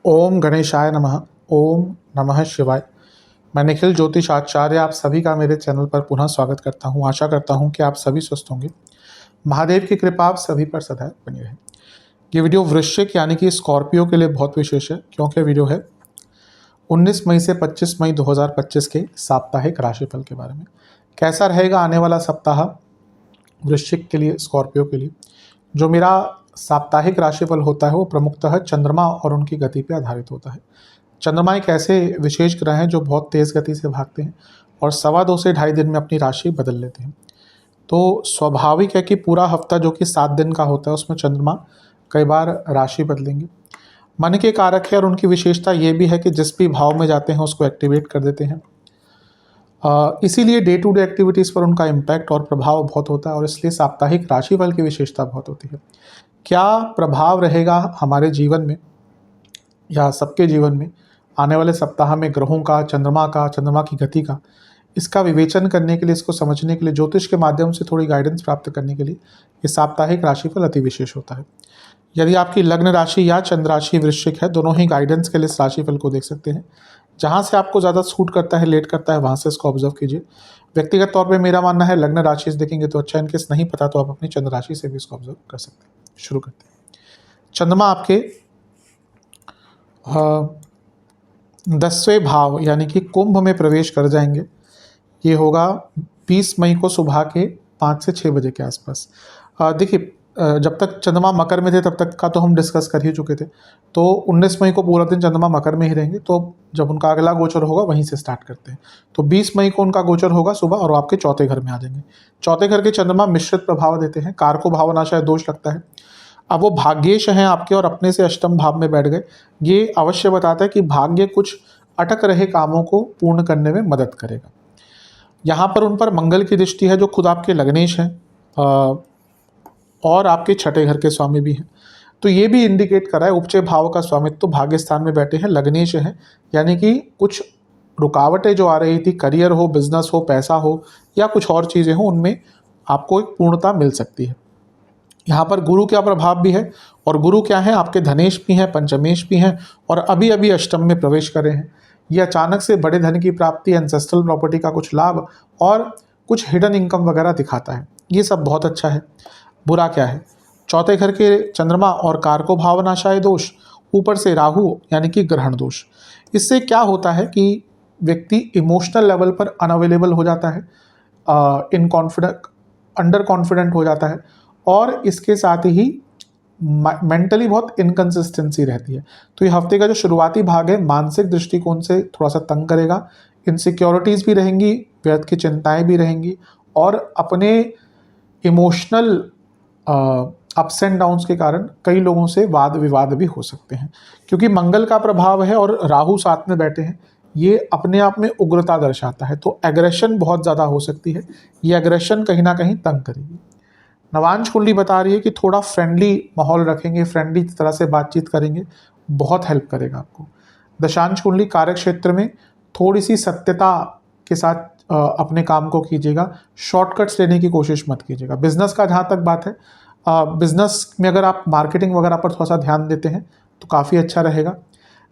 ओम गणेशाय नमः। ओम नमः शिवाय। मैं निखिल ज्योतिष आचार्य आप सभी का मेरे चैनल पर पुनः स्वागत करता हूं। आशा करता हूं कि आप सभी स्वस्थ होंगे। महादेव की कृपा आप सभी पर सदैव बनी रहे। ये वीडियो वृश्चिक यानी कि स्कॉर्पियो के लिए बहुत विशेष है, क्योंकि वीडियो है 19 मई से 25 मई 2025 के साप्ताहिक राशिफल के बारे में। कैसा रहेगा आने वाला सप्ताह वृश्चिक के लिए, स्कॉर्पियो के लिए। जो मेरा साप्ताहिक राशिफल होता है वो प्रमुखतः चंद्रमा और उनकी गति पर आधारित होता है। चंद्रमा एक ऐसे विशेष ग्रह हैं जो बहुत तेज़ गति से भागते हैं और 2.25 से 2.5 दिन में अपनी राशि बदल लेते हैं। तो स्वाभाविक है कि पूरा हफ्ता जो कि 7 दिन का होता है उसमें चंद्रमा कई बार राशि बदलेंगे। मन के कारक है और उनकी विशेषता ये भी है कि जिस भी भाव में जाते हैं उसको एक्टिवेट कर देते हैं। इसीलिए डे टू डे एक्टिविटीज़ पर उनका इम्पैक्ट और प्रभाव बहुत होता है और इसलिए साप्ताहिक राशिफल की विशेषता बहुत होती है। क्या प्रभाव रहेगा हमारे जीवन में या सबके जीवन में आने वाले सप्ताह में ग्रहों का, चंद्रमा की गति का, इसका विवेचन करने के लिए, इसको समझने के लिए, ज्योतिष के माध्यम से थोड़ी गाइडेंस प्राप्त करने के लिए ये साप्ताहिक राशिफल अति विशेष होता है। यदि आपकी लग्न राशि या चंद्र राशि वृश्चिक है, दोनों ही गाइडेंस के लिए इस राशिफल को देख सकते हैं। जहाँ से आपको ज़्यादा सूट करता है, लेट करता है, वहाँ से इसको ऑब्जर्व कीजिए। व्यक्तिगत तौर पर मेरा मानना है लग्न राशि से देखेंगे तो अच्छा, इनकेस नहीं पता तो आप अपनी चंद्र राशि से भी इसको ऑब्जर्व कर सकते हैं। शुरू करते हैं। चंद्रमा आपके 10वें भाव यानी कि कुंभ में प्रवेश कर जाएंगे। ये होगा 20 मई को सुबह के 5 से 6 बजे के आसपास। देखिए, जब तक चंद्रमा मकर में थे तब तक का तो हम डिस्कस कर ही चुके थे। तो 19 मई को पूरा दिन चंद्रमा मकर में ही रहेंगे, तो जब उनका अगला गोचर होगा वहीं से स्टार्ट करते हैं। तो 20 मई को उनका गोचर होगा सुबह और वो आपके चौथे घर में आ जाएंगे। चौथे घर के चंद्रमा मिश्रित प्रभाव देते हैं, कारको भावनाशय दोष लगता है। अब वो भाग्येश हैं आपके और अपने से अष्टम भाव में बैठ गए। ये अवश्य बताता है कि भाग्य कुछ अटक रहे कामों को पूर्ण करने में मदद करेगा। यहाँ पर उन पर मंगल की दृष्टि है जो खुद आपके लग्नेश हैं और आपके छठे घर के स्वामी भी हैं। तो ये भी इंडिकेट कर रहा है उपचय भाव का स्वामित्व तो भाग्य स्थान में बैठे हैं, लग्नेश हैं, यानी कि कुछ रुकावटें जो आ रही थी, करियर हो, बिजनेस हो, पैसा हो या कुछ और चीज़ें हो, उनमें आपको एक पूर्णता मिल सकती है। यहाँ पर गुरु का प्रभाव भी है और गुरु क्या है, आपके धनेश भी हैं, पंचमेश भी हैं और अभी अभी अष्टम में प्रवेश करे हैं। ये अचानक से बड़े धन की प्राप्ति, एंसेस्ट्रल प्रॉपर्टी का कुछ लाभ और कुछ हिडन इनकम वगैरह दिखाता है। ये सब बहुत अच्छा है। बुरा क्या है, चौथे घर के चंद्रमा और कारको भावनाशाय दोष, ऊपर से राहु यानी कि ग्रहण दोष। इससे क्या होता है कि व्यक्ति इमोशनल लेवल पर अनअवेलेबल हो जाता है, अंडर कॉन्फिडेंट हो जाता है और इसके साथ ही मेंटली बहुत इनकंसिस्टेंसी रहती है। तो ये हफ्ते का जो शुरुआती भाग है मानसिक दृष्टिकोण से थोड़ा सा तंग करेगा। इनसिक्योरिटीज़ भी रहेंगी, व्यर्थ की चिंताएं भी रहेंगी और अपने इमोशनल अप्स एंड डाउन्स के कारण कई लोगों से वाद विवाद भी हो सकते हैं। क्योंकि मंगल का प्रभाव है और राहु साथ में बैठे हैं, ये अपने आप में उग्रता दर्शाता है। तो एग्रेशन बहुत ज़्यादा हो सकती है। ये एग्रेशन कहीं ना कहीं तंग करेगी। नवांश कुंडली बता रही है कि थोड़ा फ्रेंडली माहौल रखेंगे, फ्रेंडली तरह से बातचीत करेंगे, बहुत हेल्प करेगा आपको। दशांश कुंडली कार्य क्षेत्र में थोड़ी सी सत्यता के साथ अपने काम को कीजिएगा, शॉर्टकट्स लेने की कोशिश मत कीजिएगा। बिजनेस का जहाँ तक बात है, बिजनेस में अगर आप मार्केटिंग वगैरह पर थोड़ा सा ध्यान देते हैं तो काफ़ी अच्छा रहेगा।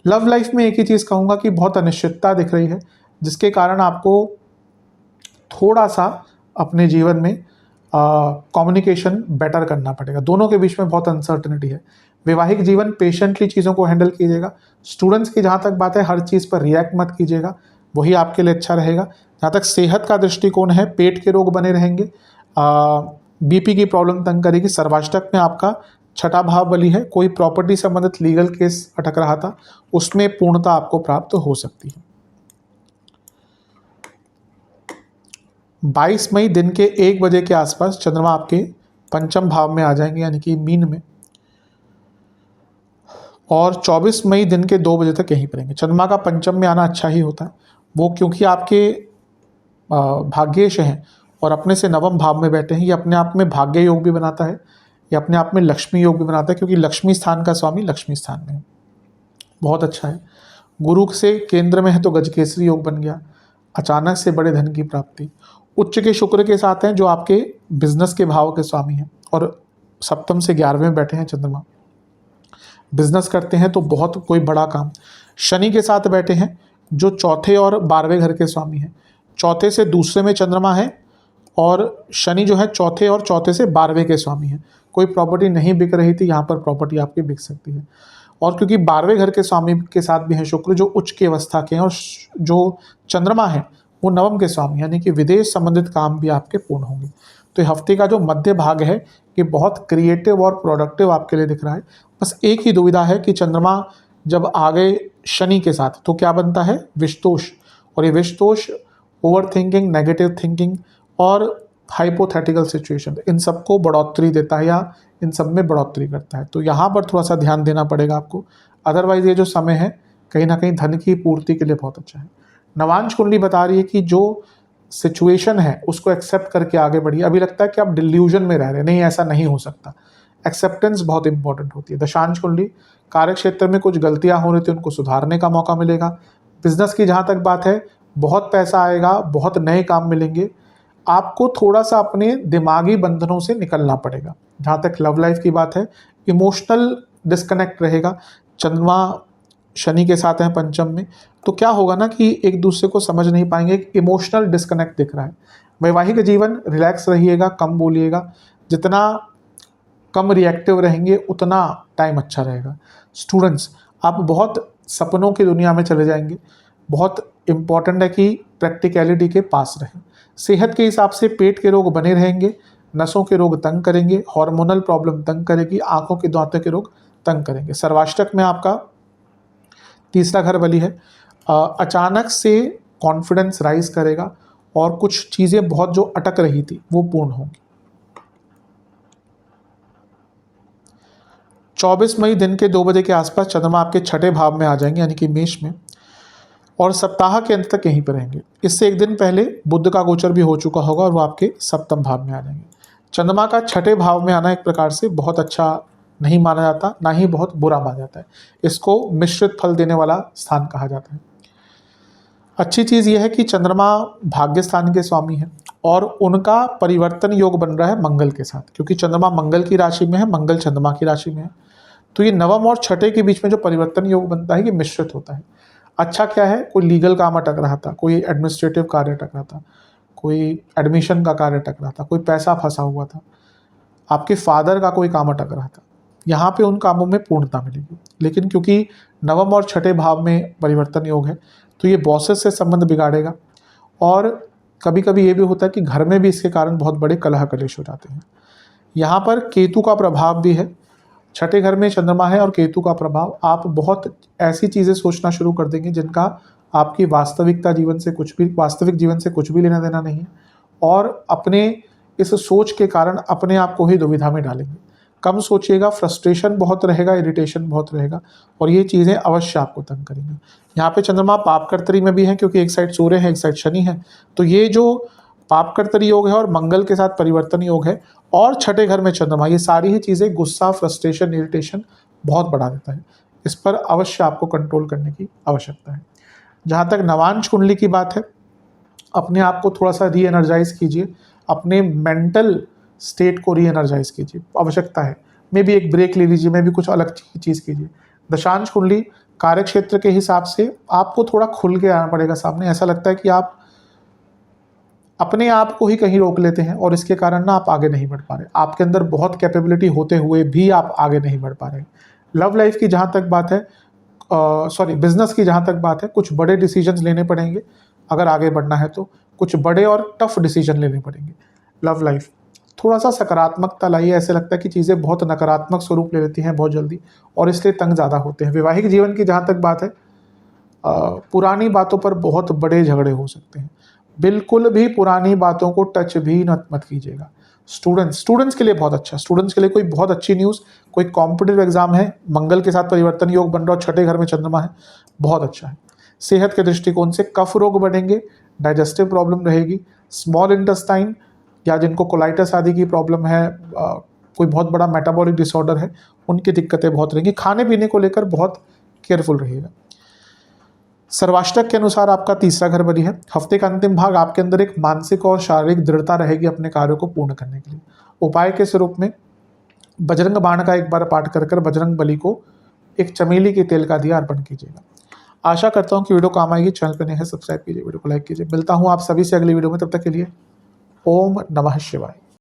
लव लाइफ में एक ही चीज़ कहूँगा कि बहुत अनिश्चितता दिख रही है, जिसके कारण आपको थोड़ा सा अपने जीवन में कम्युनिकेशन बेटर करना पड़ेगा। दोनों के बीच में बहुत अनसर्टनिटी है। वैवाहिक जीवन पेशेंटली चीज़ों को हैंडल कीजिएगा। स्टूडेंट्स की जहाँ तक बात है, हर चीज़ पर रिएक्ट मत कीजिएगा, वही आपके लिए अच्छा रहेगा। जहाँ तक सेहत का दृष्टिकोण है, पेट के रोग बने रहेंगे, बीपी की प्रॉब्लम तंग करेगी। सर्वाष्टक में आपका छठा भाव बली है, कोई प्रॉपर्टी संबंधित लीगल केस अटक रहा था, उसमें पूर्णता आपको प्राप्त हो सकती है। 22 मई दिन के 1 बजे के आसपास चंद्रमा आपके पंचम भाव में आ जाएंगे, यानी कि मीन में, और 24 मई दिन के 2 बजे तक यहीं पर रहेंगे। चंद्रमा का पंचम में आना अच्छा ही होता है, वो क्योंकि आपके भाग्येश हैं और अपने से नवम भाव में बैठे हैं। ये अपने आप में भाग्य योग भी बनाता है, ये अपने आप में लक्ष्मी योग भी बनाता है, क्योंकि लक्ष्मी स्थान का स्वामी लक्ष्मी स्थान में है। बहुत अच्छा है। गुरु से केंद्र में है तो गजकेसरी योग बन गया, अचानक से बड़े धन की प्राप्ति। उच्च के शुक्र के साथ हैं जो आपके बिजनेस के भाव के स्वामी हैं और सप्तम से 11वें में बैठे हैं चंद्रमा। बिजनेस करते हैं तो बहुत कोई बड़ा काम। शनि के साथ बैठे हैं जो चौथे और 12वें घर के स्वामी हैं। चौथे से दूसरे में चंद्रमा है और शनि जो है चौथे और चौथे से 12वें के स्वामी हैं। कोई प्रॉपर्टी नहीं बिक रही थी, यहाँ पर प्रॉपर्टी आपकी बिक सकती है। और क्योंकि 12वें घर के स्वामी के साथ भी हैं शुक्र जो उच्च की अवस्था के हैं, और जो चंद्रमा है वो नवम के स्वामी, यानी कि विदेश संबंधित काम भी आपके पूर्ण होंगे। तो हफ्ते का जो मध्य भाग है ये बहुत क्रिएटिव और प्रोडक्टिव आपके लिए दिख रहा है। बस एक ही दुविधा है कि चंद्रमा जब आ गए शनि के साथ तो क्या बनता है, विषदोष। और ये विषदोष ओवर थिंकिंग, नेगेटिव थिंकिंग और हाइपोथेटिकल सिचुएशन, इन सबको बढ़ोतरी देता है या इन सब में बढ़ोतरी करता है। तो यहाँ पर थोड़ा सा ध्यान देना पड़ेगा आपको। अदरवाइज ये जो समय है कहीं ना कहीं धन की पूर्ति के लिए बहुत अच्छा है। नवांश कुंडली बता रही है कि जो सिचुएशन है उसको एक्सेप्ट करके आगे बढ़िए। अभी लगता है कि आप डिल्यूजन में रह रहे हैं, नहीं ऐसा नहीं हो सकता। एक्सेप्टेंस बहुत इंपॉर्टेंट होती है। दशांश कुंडली कार्य क्षेत्र में कुछ गलतियां हो रही थी उनको सुधारने का मौका मिलेगा। बिजनेस की जहाँ तक बात है बहुत पैसा आएगा, बहुत नए काम मिलेंगे। आपको थोड़ा सा अपने दिमागी बंधनों से निकलना पड़ेगा। जहाँ तक लव लाइफ की बात है इमोशनल डिस्कनेक्ट रहेगा। चंद्रमा शनि के साथ हैं पंचम में, तो क्या होगा ना कि एक दूसरे को समझ नहीं पाएंगे, एक इमोशनल डिस्कनेक्ट दिख रहा है। वैवाहिक जीवन रिलैक्स रहिएगा, कम बोलिएगा। जितना कम रिएक्टिव रहेंगे उतना टाइम अच्छा रहेगा। स्टूडेंट्स आप बहुत सपनों की दुनिया में चले जाएंगे। बहुत इंपॉर्टेंट है कि प्रैक्टिकलिटी के पास रहें। सेहत के हिसाब से पेट के रोग बने रहेंगे, नसों के रोग तंग करेंगे, हार्मोनल प्रॉब्लम तंग करेगी, आंखों के दांतों के रोग तंग करेंगे। सर्वाष्टक में आपका तीसरा घर बली है। अचानक से कॉन्फिडेंस राइज करेगा और कुछ चीज़ें बहुत जो अटक रही थी वो पूर्ण होंगी। 24 मई दिन के 2 बजे के आसपास चंद्रमा आपके छठे भाव में आ जाएंगे, यानी कि मेष में, और सप्ताह के अंत तक यहीं पर रहेंगे। इससे एक दिन पहले बुध का गोचर भी हो चुका होगा और वो आपके सप्तम भाव में आ जाएंगे। चंद्रमा का छठे भाव में आना एक प्रकार से बहुत अच्छा नहीं माना जाता, ना ही बहुत बुरा माना जाता है। इसको मिश्रित फल देने वाला स्थान कहा जाता है। अच्छी चीज़ यह है कि चंद्रमा भाग्य स्थान के स्वामी हैं और उनका परिवर्तन योग बन रहा है मंगल के साथ, क्योंकि चंद्रमा मंगल की राशि में है, मंगल चंद्रमा की राशि में है। तो ये नवम और छठे के बीच में जो परिवर्तन योग बनता है ये मिश्रित होता है। अच्छा क्या है, कोई लीगल काम अटक रहा था, कोई एडमिनिस्ट्रेटिव कार्य अटक रहा था, कोई एडमिशन का कार्य अटक रहा था, कोई पैसा फंसा हुआ था, आपके फादर का कोई काम अटक रहा था, यहाँ पे उन कामों में पूर्णता मिलेगी। लेकिन क्योंकि नवम और छठे भाव में परिवर्तन योग है तो ये बॉसेस से संबंध बिगाड़ेगा और कभी कभी ये भी होता है कि घर में भी इसके कारण बहुत बड़े कलह कलेश हो जाते हैं। यहाँ पर केतु का प्रभाव भी है। छठे घर में चंद्रमा है और केतु का प्रभाव, आप बहुत ऐसी चीज़ें सोचना शुरू कर देंगे जिनका आपकी वास्तविक जीवन से कुछ भी लेना देना नहीं है, और अपने इस सोच के कारण अपने आप को ही दुविधा में डालेंगे। कम सोचिएगा, फ्रस्ट्रेशन बहुत रहेगा, इरिटेशन बहुत रहेगा और ये चीज़ें अवश्य आपको तंग करेंगी। यहाँ पे चंद्रमा पापकर्तरी में भी है क्योंकि एक साइड सूर्य है एक साइड शनि है, तो ये जो पापकर्तरी योग है और मंगल के साथ परिवर्तन योग है और छठे घर में चंद्रमा, ये सारी ही चीज़ें गुस्सा, फ्रस्ट्रेशन, इरिटेशन बहुत बढ़ा देता है। इस पर अवश्य आपको कंट्रोल करने की आवश्यकता है। जहाँ तक नवांश कुंडली की बात है, अपने आप को थोड़ा सा री एनर्जाइज कीजिए, अपने मेंटल स्टेट को री एनर्जाइज कीजिए, आवश्यकता है। मे भी एक ब्रेक ले लीजिए, मे भी कुछ अलग चीज़ कीजिए। दशांश कुंडली कार्य क्षेत्र के हिसाब से आपको थोड़ा खुल के आना पड़ेगा सामने। ऐसा लगता है कि आप अपने आप को ही कहीं रोक लेते हैं और इसके कारण ना आप आगे नहीं बढ़ पा रहे। आपके अंदर बहुत कैपेबिलिटी होते हुए भी आप आगे नहीं बढ़ पा रहे। लव लाइफ की जहाँ तक बात है, बिजनेस की जहाँ तक बात है, कुछ बड़े डिसीजंस लेने पड़ेंगे अगर आगे बढ़ना है तो, कुछ बड़े और टफ डिसीजन लेने पड़ेंगे। लव लाइफ थोड़ा सा सकारात्मकता लाइए, ऐसे लगता है कि चीज़ें बहुत नकारात्मक स्वरूप ले लेती हैं बहुत जल्दी और इसलिए तंग ज़्यादा होते हैं। वैवाहिक जीवन की जहाँ तक बात है, पुरानी बातों पर बहुत बड़े झगड़े हो सकते हैं। बिल्कुल भी पुरानी बातों को टच भी मत कीजिएगा। स्टूडेंट्स के लिए बहुत अच्छा, स्टूडेंट्स के लिए कोई बहुत अच्छी न्यूज़, कोई कॉम्पिटिटिव एग्जाम है, मंगल के साथ परिवर्तन योग बन रहा और छठे घर में चंद्रमा है, बहुत अच्छा है। सेहत के दृष्टिकोण से कफ रोग बढ़ेंगे, डाइजेस्टिव प्रॉब्लम रहेगी, स्मॉल इंटेस्टाइन या जिनको कोलाइटिस आदि की प्रॉब्लम है, कोई बहुत बड़ा मेटाबॉलिक डिसऑर्डर है, उनकी दिक्कतें बहुत रहेंगी। खाने पीने को लेकर बहुत केयरफुल रहिएगा। सर्वाष्टक के अनुसार आपका तीसरा घर बली है। हफ्ते का अंतिम भाग आपके अंदर एक मानसिक और शारीरिक दृढ़ता रहेगी अपने कार्यों को पूर्ण करने के लिए। उपाय के स्वरूप में बजरंग बाण का एक बार पाठ कर बजरंग बली को एक चमेली के तेल का दिया अर्पण कीजिएगा। आशा करता हूँ कि वीडियो काम आएगी। चैनल पर नए हैं सब्सक्राइब कीजिए, वीडियो को लाइक कीजिए। मिलता हूँ आप सभी से अगली वीडियो में, तब तक के लिए ओम नमः शिवाय।